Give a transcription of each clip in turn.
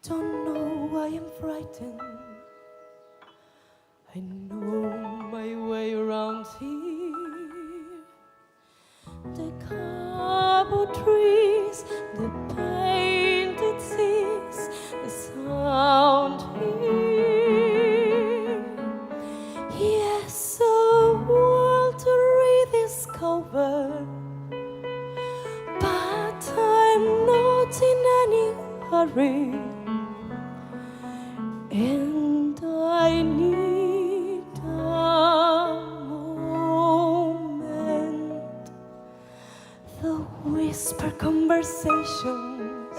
Don't know why I'm frightened. I know my way around here. The cardboard trees, the painted seas, the sound here. Yes, a world to rediscover, but I'm not in any hurry. And I need a moment. The whisper conversations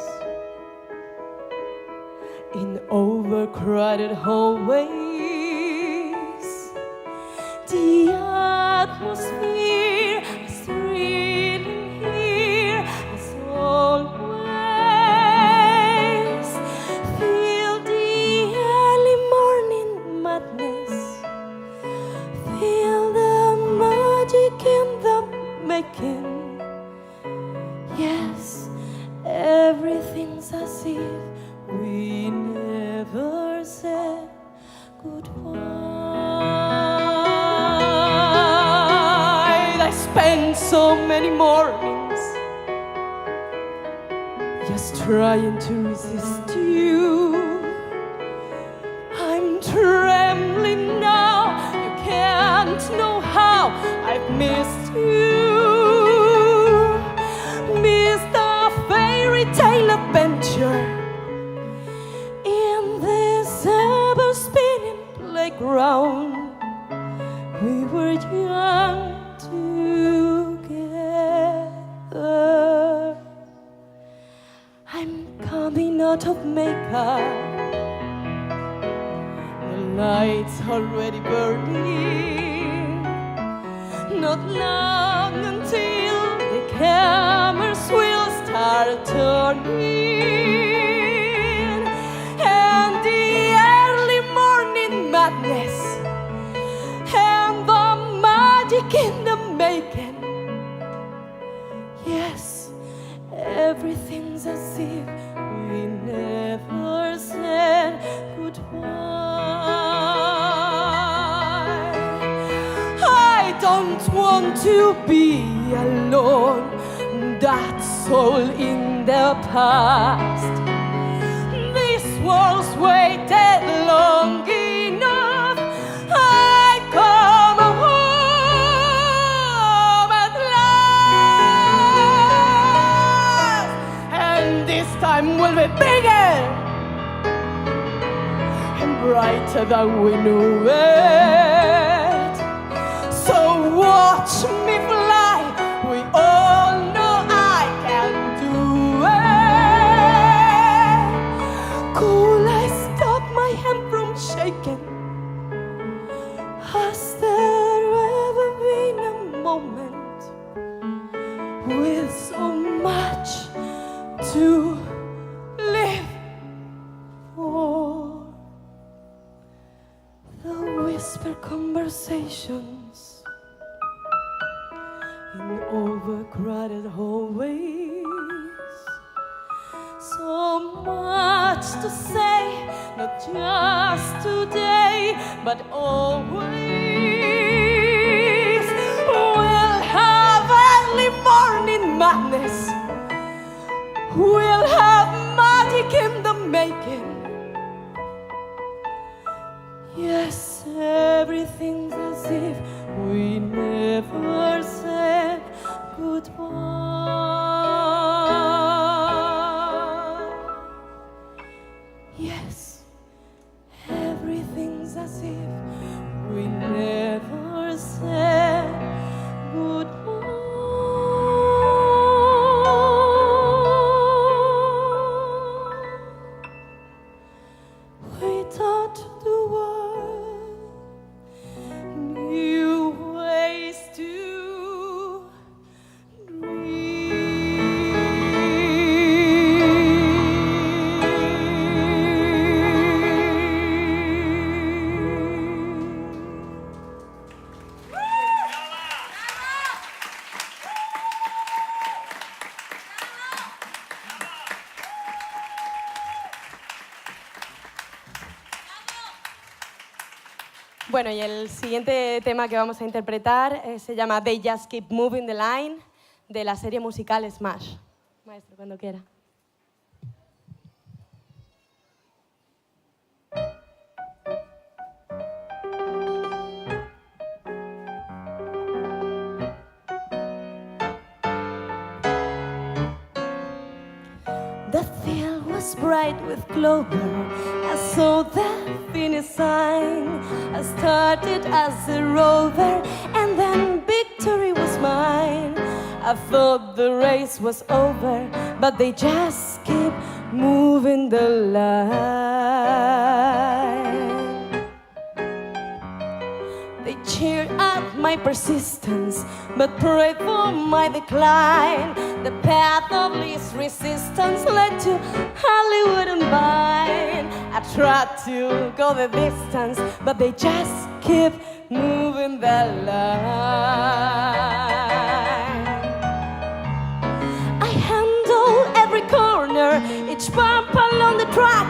in overcrowded hallways. The atmosphere is thrilling here as always. Feel the early morning madness. Feel the magic in the making. Yes, everything's as if we never said goodbye. I spent so many mornings just trying to resist you. I'm trembling now, you can't know how I've missed you. Missed a fairy tale adventure in this ever spinning playground. We were young together. I'm coming out of makeup. The lights already burning. Not long until the cameras will start turning, and the early morning madness and the magic in the making. Yes, everything's as if we never said goodbye. I don't want to be alone. That's all in the past. This world's waited long enough. I come home at last, and this time will be bigger and brighter than we knew it. So watch me fly. We all know I can do it. Could I stop my hand from shaking? Has there ever been a moment with so much to live for? The whisper conversations in overcrowded hallways. So much to say, not just today, but always. We'll have early morning madness. We'll have magic in the making. Yes, everything's as if we never said goodbye. Yes, everything's as if we never said goodbye. We taught the world new ways to dream. Bueno, y el siguiente tema que vamos a interpretar se llama They Just Keep Moving the Line, de la serie musical Smash. Maestro, cuando quiera. The field was bright with clover. I saw the finish sign. I started as a rover, and then victory was mine. I thought the race was over, but they just keep moving the line. They cheered at my persistence, but prayed for my decline. The path of least resistance led to Hollywood and Vine. I tried to go the distance, but they just keep moving the line. I handle every corner, each bump along the track.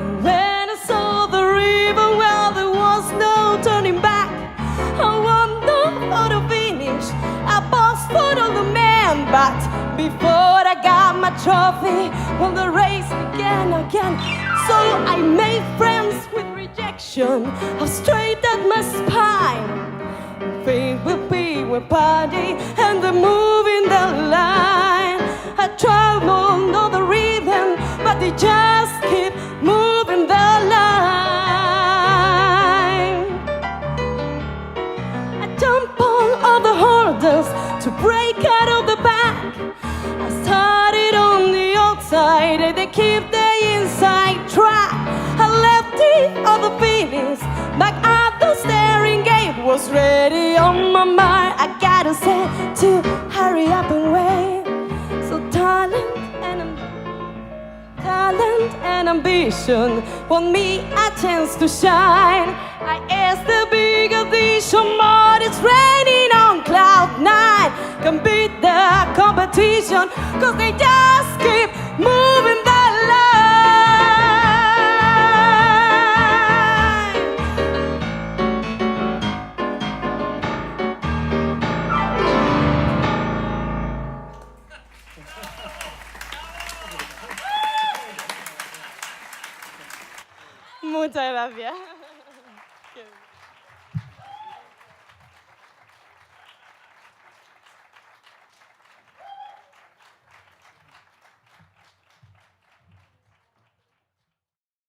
And when I saw the river, well, there was no turning back. I won the photo finish, I paused for all the men, but before I got my trophy, well, the race began again. So I made friends with rejection, I straightened my spine. Fate will be with party, and they're moving the line. I traveled all the rhythm, but they just keep moving the line. I jump on all the hurdles to break out of the back. I started on the outside, and they keep the inside track. I left the other finish back at the staring gate. Was ready on my mind, I gotta say to hurry up and wait. So talent and ambition want me a chance to shine. I asked the big audition, but it's raining on cloud nine. Can beat the competition, cause they just keep moving the line. Muchas gracias.